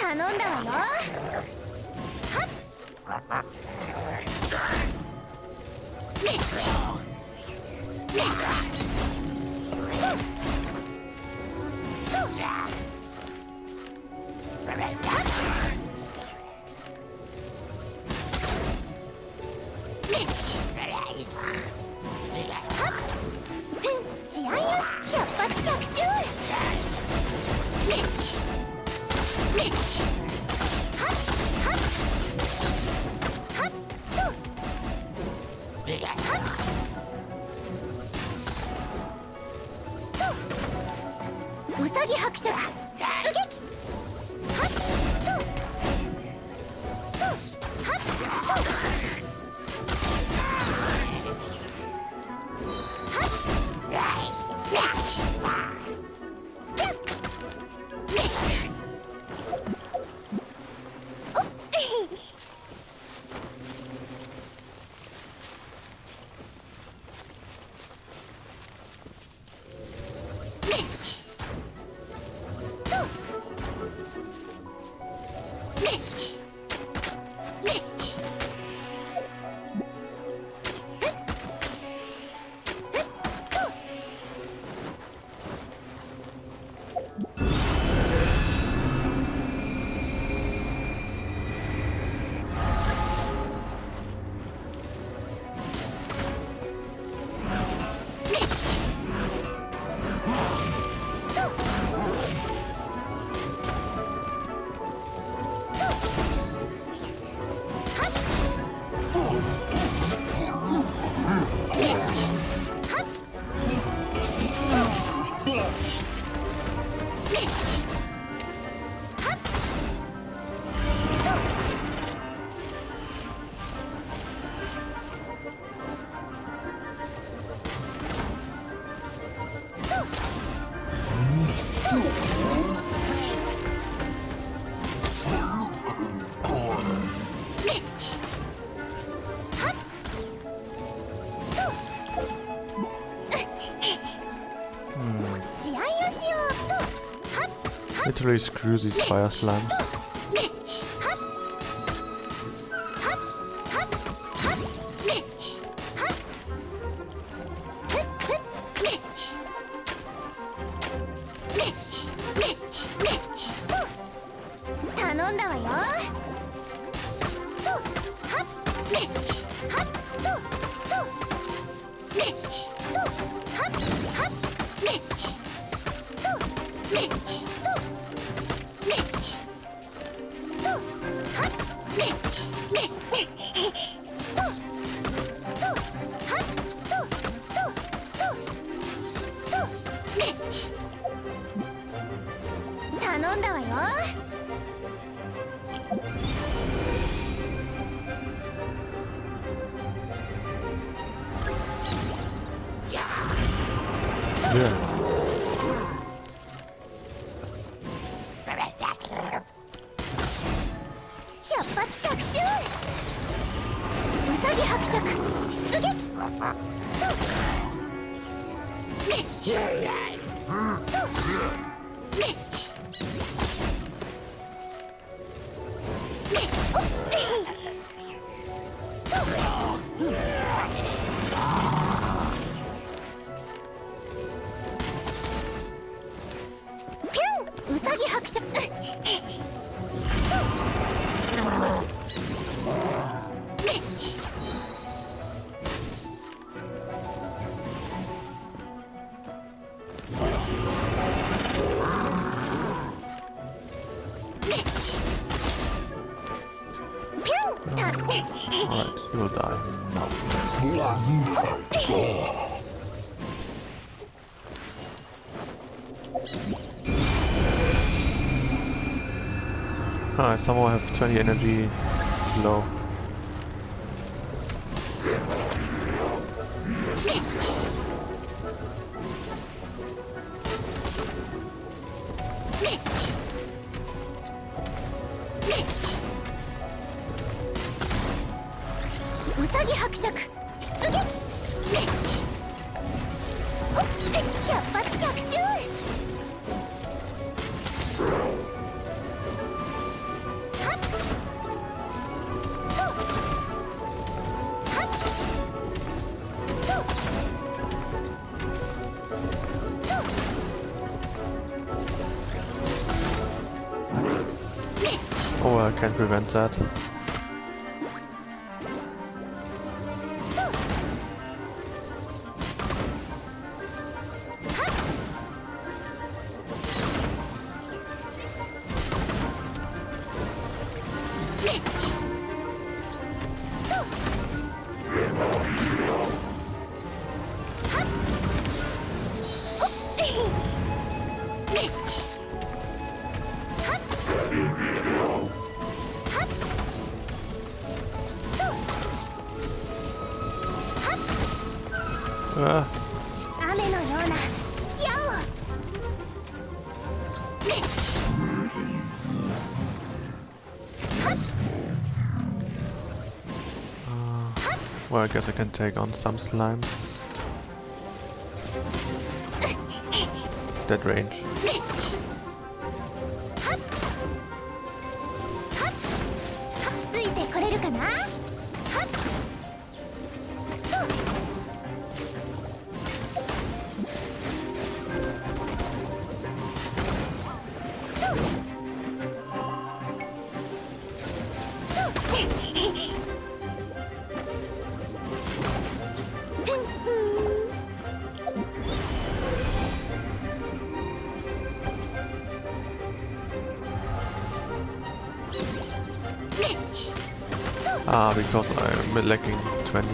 頼んだわよ。はっ試合よ百発百中。うさぎ伯爵出撃。はっLiterally screw these fire slimes. Alright, you will die now. I somehow have 20 energy low. Oh, I can't prevent that. Ah, 雨のような矢を well, I guess I can take on some slimes. That range. ついてこれるかな Ah, because I'm lacking 20.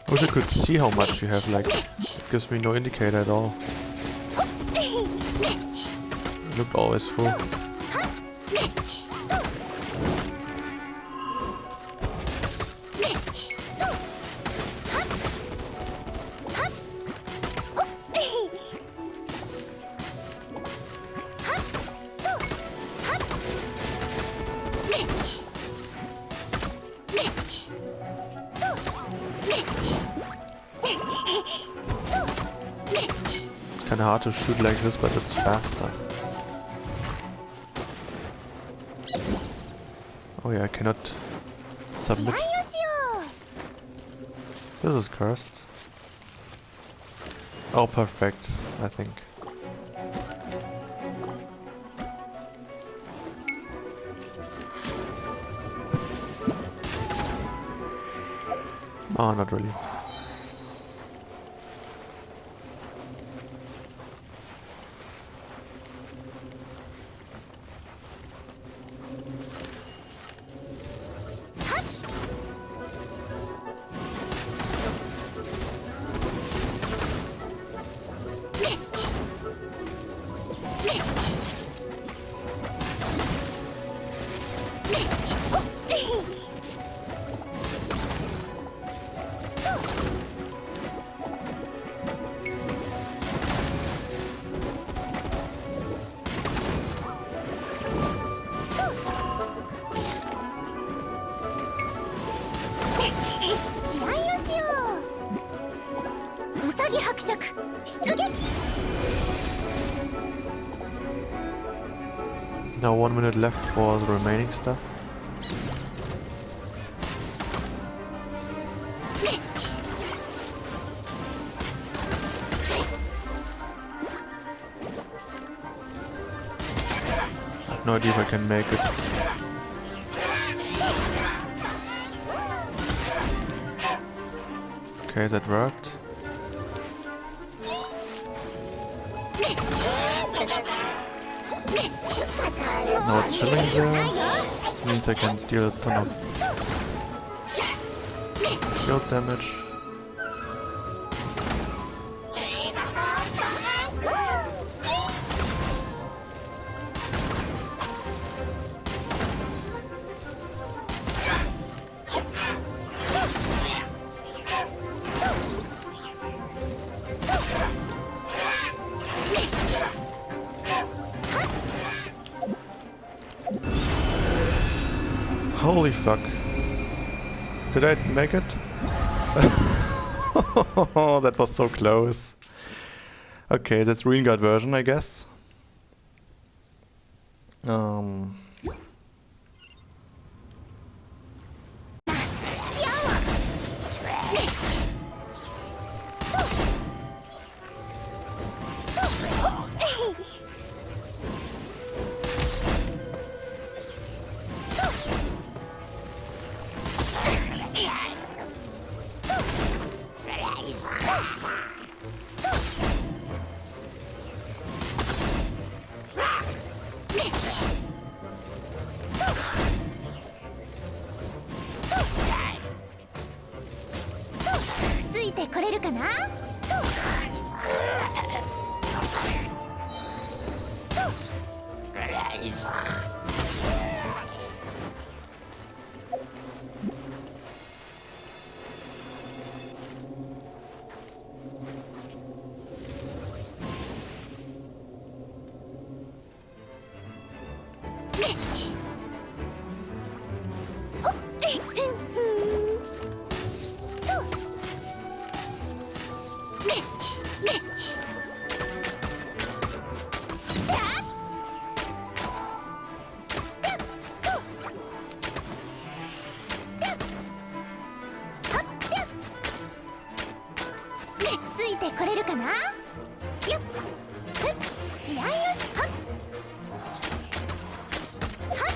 I wish I could see how much you have, like, it gives me no indicator at all. It looked always full. Kinda hard to shoot like this, but it's faster. Oh yeah, I cannot submit. This is cursed. Oh, perfect, I think. Oh, not really. Now 1 minute left for the remaining stuff. I have no idea if I can make it. Okay, that worked. Now it's chilling there. Means I can deal a ton of shield damage. Holy fuck. Did I make it? Oh, that was so close. Okay, that's Green Guard version, I guess. ついてこれるかな。よっふっ試合よし。はっはっね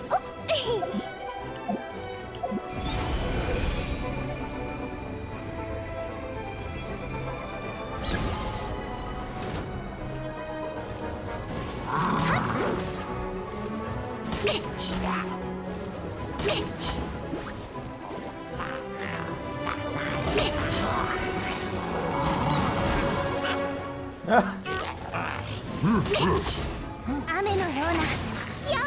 ほっ雨のような矢を。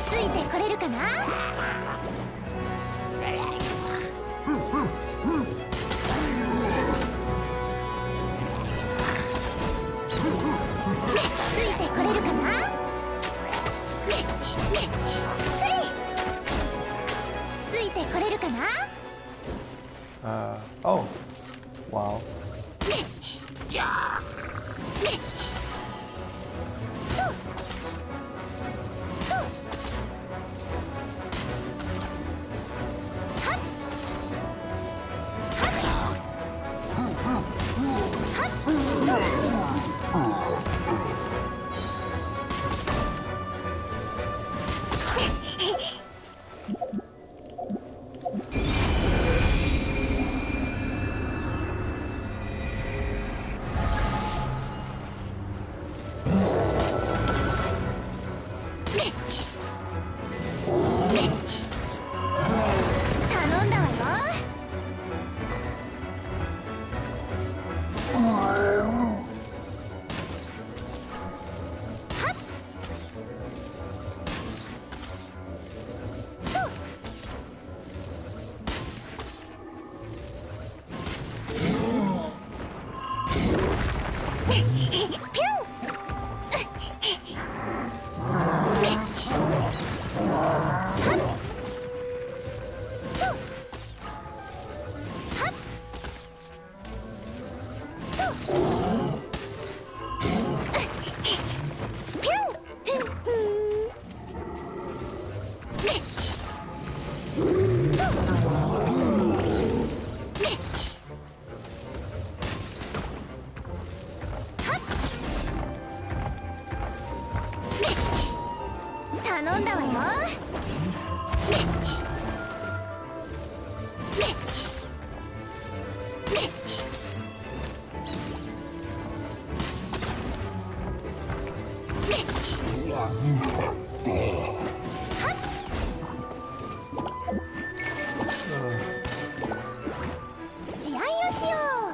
ついてこれるかな。ついてこれるかな。ついてこれるかな。Oh. Wow. 頼んだわよ。頼んだわよ。試合をしよう。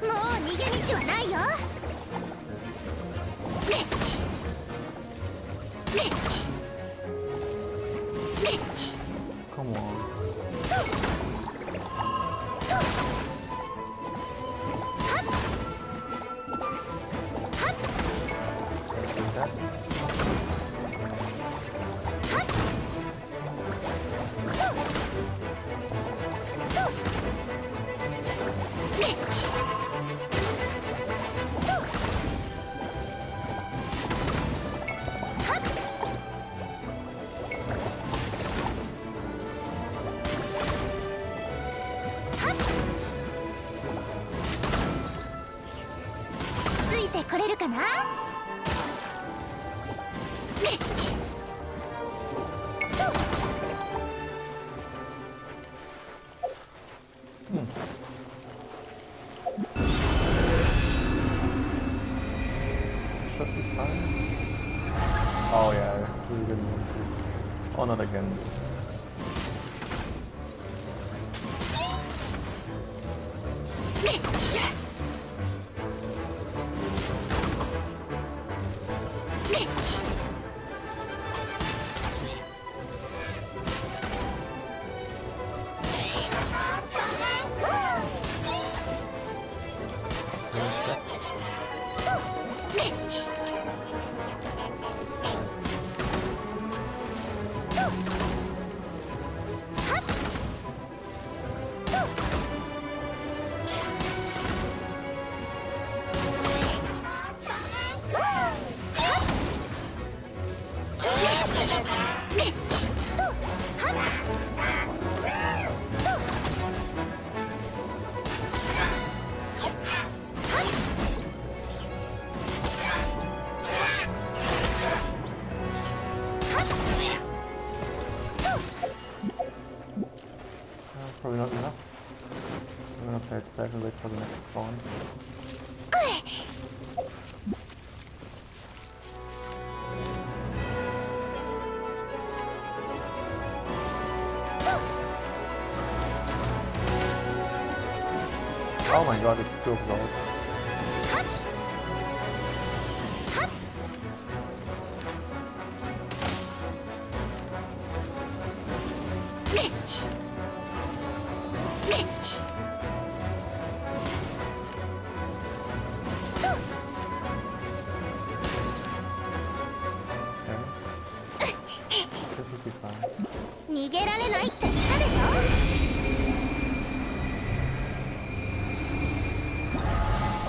もう逃げ道はないよ。Come on.ついてこれるかな。Should be fine. Oh yeah, I really didn't want to. Oh, not again. Probably not enough. I'm gonna play it safe and wait for the next spawn. Oh my god, it's so close. Okay. This would be fine. 逃げられないって言ったでしょ。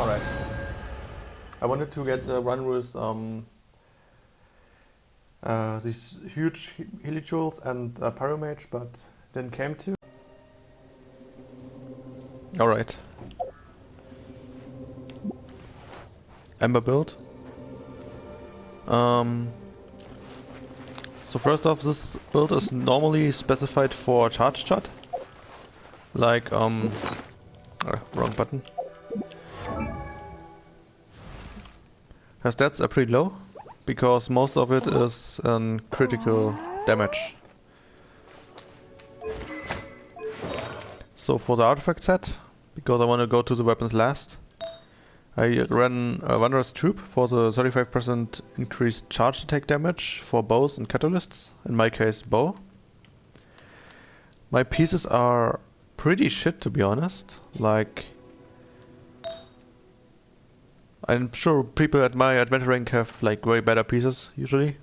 Alright. I wanted to get a run with these huge helijules and pyromage, but didn't came to. Alright. Ember build. So first off, this build is normally specified for charge shot. Like, wrong button. Her stats are pretty low, because most of it is critical damage. So for the artifact set, because I want to go to the weapons last, I ran a Wanderer's Troop for the 35% increased charge attack damage for bows and catalysts, in my case bow. My pieces are pretty shit, to be honest. Like, I'm sure people at my adventure rank have like way better pieces usually.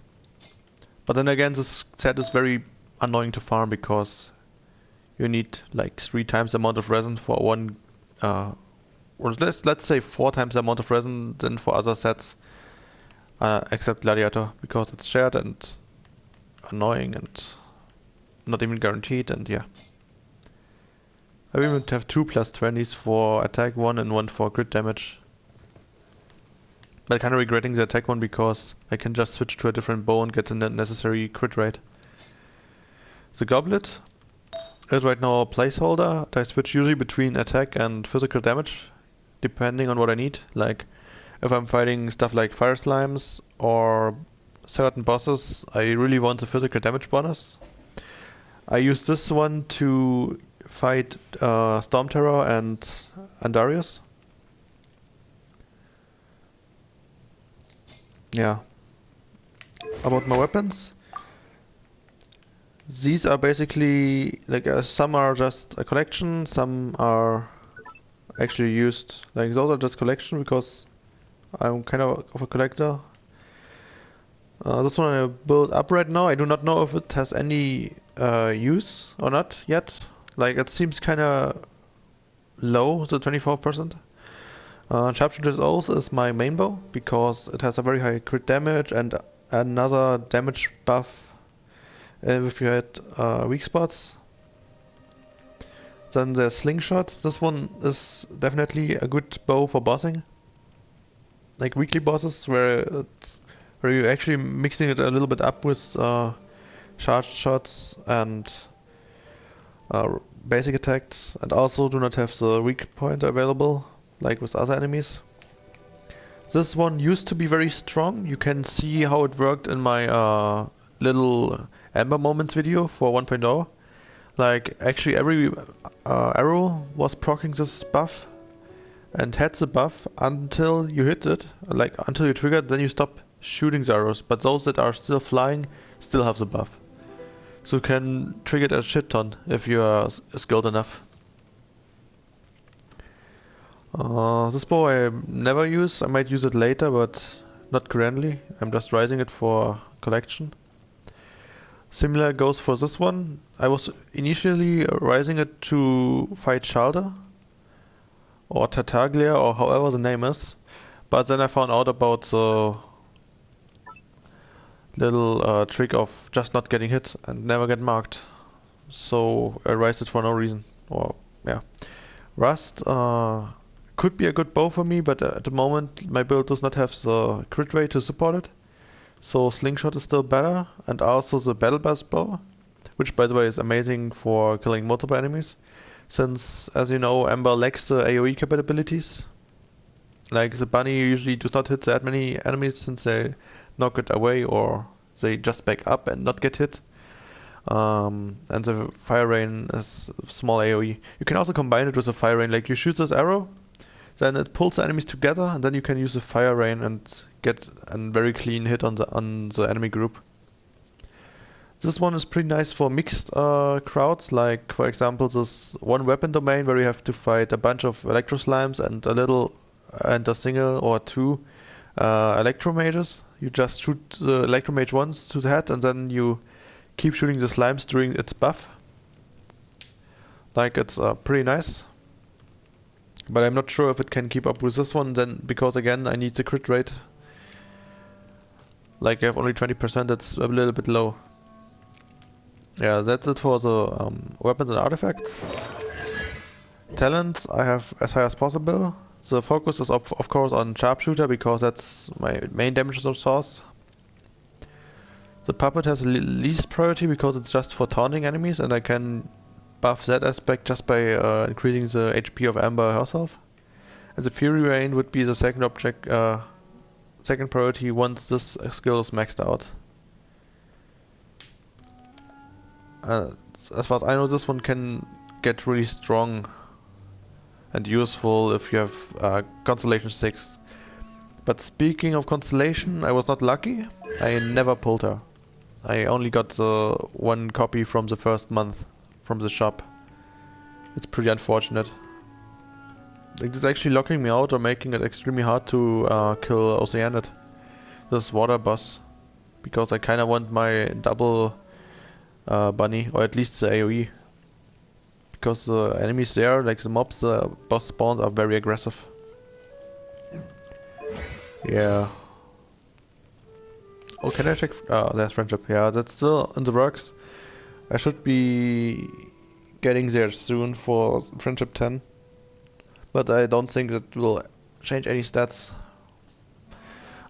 But then again, this set is very annoying to farm because you need like 3 times the amount of resin for one or let's say 4 times the amount of resin than for other sets, except Gladiator, because it's shared and annoying and not even guaranteed, and yeah. I even have 2 +20s for attack, 1 and 1 for crit damage. But kind of regretting the attack one because I can just switch to a different bow and get the necessary crit rate. The goblet is right now a placeholder. I switch usually between attack and physical damage, depending on what I need. Like, if I'm fighting stuff like fire slimes or certain bosses, I really want the physical damage bonus. I use this one to fight Storm Terror and Andarius. Yeah. About my weapons. These are basically like some are just a collection, some are actually used. Like those are just collection because I'm kind of a collector. This one I built up right now. I do not know if it has any use or not yet. Like it seems kind of low, the 24%. Sharpshooter's Oath is my main bow because it has a very high crit damage and another damage buff if you had weak spots. Then the Slingshot. This one is definitely a good bow for bossing. Like weekly bosses where you're actually mixing it a little bit up with charged shots and basic attacks, and also do not have the weak point available like with other enemies. This one used to be very strong. You can see how it worked in my little Ember Moments video for 1.0. Like actually every arrow was proccing this buff and had the buff until you hit it, like until you triggered, then you stop shooting the arrows, but those that are still flying still have the buff. So you can trigger it a shit ton if you are skilled enough. This bow I never use. I might use it later, but not currently. I'm just rising it for collection. Similar goes for this one. I was initially rising it to fight Shalder or Tartaglia or however the name is, but then I found out about the little trick of just not getting hit and never get marked. So I raised it for no reason. Or yeah, Rust could be a good bow for me, but at the moment my build does not have the crit rate to support it. So Slingshot is still better, and also the Battle Bass bow, which by the way is amazing for killing multiple enemies, since as you know Ember lacks the AoE capabilities. Like the bunny usually does not hit that many enemies since they knock it away or they just back up and not get hit. And the Fire Rain is small AoE. You can also combine it with a Fire Rain, like you shoot this arrow, then it pulls the enemies together, and then you can use the Fire Rain and get a very clean hit on the enemy group. This one is pretty nice for mixed crowds, like for example this one weapon domain where you have to fight a bunch of Electro Slimes and a single or two Electro Mages. You just shoot the Electro Mage once to the head and then you keep shooting the slimes during its buff. Like it's pretty nice. But I'm not sure if it can keep up with this one then, because again I need the crit rate. Like I have only 20%, that's a little bit low. Yeah, that's it for the weapons and artifacts. Talents I have as high as possible. The focus is of course on Sharpshooter because that's my main damage source. The puppet has least priority because it's just for taunting enemies, and I can buff that aspect just by increasing the HP of Amber herself. And the Fury Rain would be the second second priority once this skill is maxed out. As far as I know, this one can get really strong and useful if you have Constellation 6. But speaking of Constellation, I was not lucky. I never pulled her. I only got the one copy from the first month from the shop. It's pretty unfortunate. It's actually locking me out or making it extremely hard to kill Oceanid, this water boss, because I kinda want my double bunny, or at least the AoE. Because the enemies there, like the mobs, the boss spawns are very aggressive. Yeah. Oh, can I check? There's friendship. Yeah, that's still in the works. I should be getting there soon for friendship 10. But I don't think that will change any stats.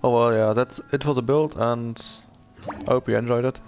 Oh well, yeah, that's it for the build, and I hope you enjoyed it.